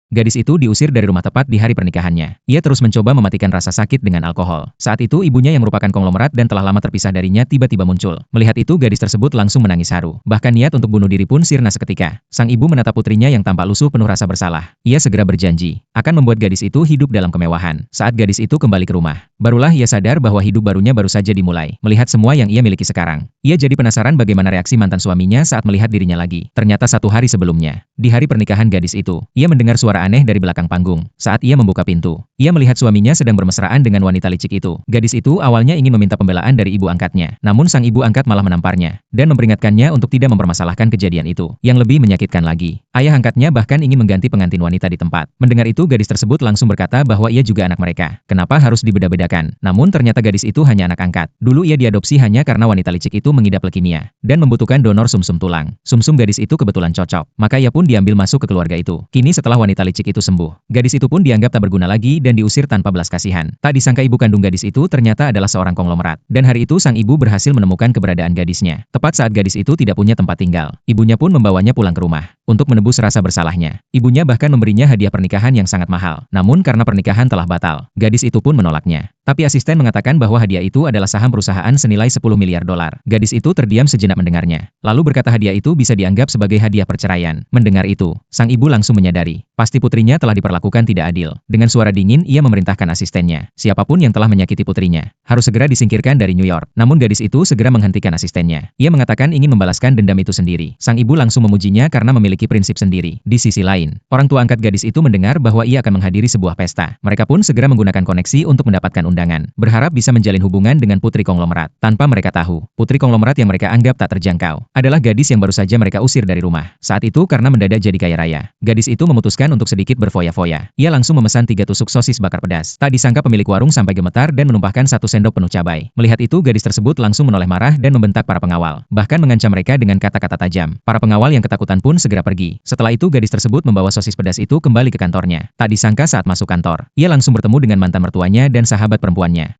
Gadis itu diusir dari rumah tepat di hari pernikahannya. Ia terus mencoba mematikan rasa sakit dengan alkohol. Saat itu ibunya yang merupakan konglomerat dan telah lama terpisah darinya tiba-tiba muncul. Melihat itu gadis tersebut langsung menangis haru. Bahkan niat untuk bunuh diri pun sirna seketika. Sang ibu menatap putrinya yang tampak lusuh penuh rasa bersalah. Ia segera berjanji akan membuat gadis itu hidup dalam kemewahan. Saat gadis itu kembali ke rumah, barulah ia sadar bahwa hidup barunya baru saja dimulai. Melihat semua yang ia miliki sekarang, ia jadi penasaran bagaimana reaksi mantan suaminya saat melihat dirinya lagi. Ternyata 1 hari sebelumnya, di hari pernikahan gadis itu, ia mendengar suara aneh dari belakang panggung. Saat ia membuka pintu, ia melihat suaminya sedang bermesraan dengan wanita licik itu. Gadis itu awalnya ingin meminta pembelaan dari ibu angkatnya, namun sang ibu angkat malah menamparnya dan memperingatkannya untuk tidak mempermasalahkan kejadian itu. Yang lebih menyakitkan lagi, ayah angkatnya bahkan ingin mengganti pengantin wanita di tempat. Mendengar itu gadis tersebut langsung berkata bahwa ia juga anak mereka. Kenapa harus dibeda-bedakan? Namun ternyata gadis itu hanya anak angkat. Dulu ia diadopsi hanya karena wanita licik itu mengidap leukemia dan membutuhkan donor sumsum tulang. Sumsum gadis itu kebetulan cocok, maka ia pun diambil masuk ke keluarga itu. Kini setelah wanita licik itu sembuh, gadis itu pun dianggap tak berguna lagi dan diusir tanpa belas kasihan. Tak disangka ibu kandung gadis itu ternyata adalah seorang konglomerat. Dan hari itu sang ibu berhasil menemukan keberadaan gadisnya. Tepat saat gadis itu tidak punya tempat tinggal, ibunya pun membawanya pulang ke rumah. Untuk menebus rasa bersalahnya, ibunya bahkan memberinya hadiah pernikahan yang sangat mahal. Namun karena pernikahan telah batal, gadis itu pun menolaknya. Tapi asisten mengatakan bahwa hadiah itu adalah saham perusahaan senilai 10 miliar dolar. Gadis itu terdiam sejenak mendengarnya, lalu berkata hadiah itu bisa dianggap sebagai hadiah perceraian. Mendengar itu, sang ibu langsung menyadari, pasti putrinya telah diperlakukan tidak adil. Dengan suara dingin ia memerintahkan asistennya, siapapun yang telah menyakiti putrinya, harus segera disingkirkan dari New York. Namun gadis itu segera menghentikan asistennya. Ia mengatakan ingin membalaskan dendam itu sendiri. Sang ibu langsung memujinya karena memiliki prinsip sendiri. Di sisi lain, orang tua angkat gadis itu mendengar bahwa ia akan menghadiri sebuah pesta. Mereka pun segera menggunakan koneksi untuk mendapatkan undangan, berharap bisa menjalin hubungan dengan putri konglomerat. Tanpa mereka tahu, putri konglomerat yang mereka anggap tak terjangkau adalah gadis yang baru saja mereka usir dari rumah. Saat itu karena mendadak jadi kaya raya, gadis itu memutuskan untuk sedikit berfoya-foya. Ia langsung memesan 3 tusuk sosis bakar pedas. Tak disangka pemilik warung sampai gemetar dan menumpahkan 1 sendok penuh cabai. Melihat itu gadis tersebut langsung menoleh marah dan membentak para pengawal, bahkan mengancam mereka dengan kata-kata tajam. Para pengawal yang ketakutan pun segera pergi. Setelah itu gadis tersebut membawa sosis pedas itu kembali ke kantornya. Tak disangka saat masuk kantor, ia langsung bertemu dengan mantan mertuanya dan sahabat perempuannya.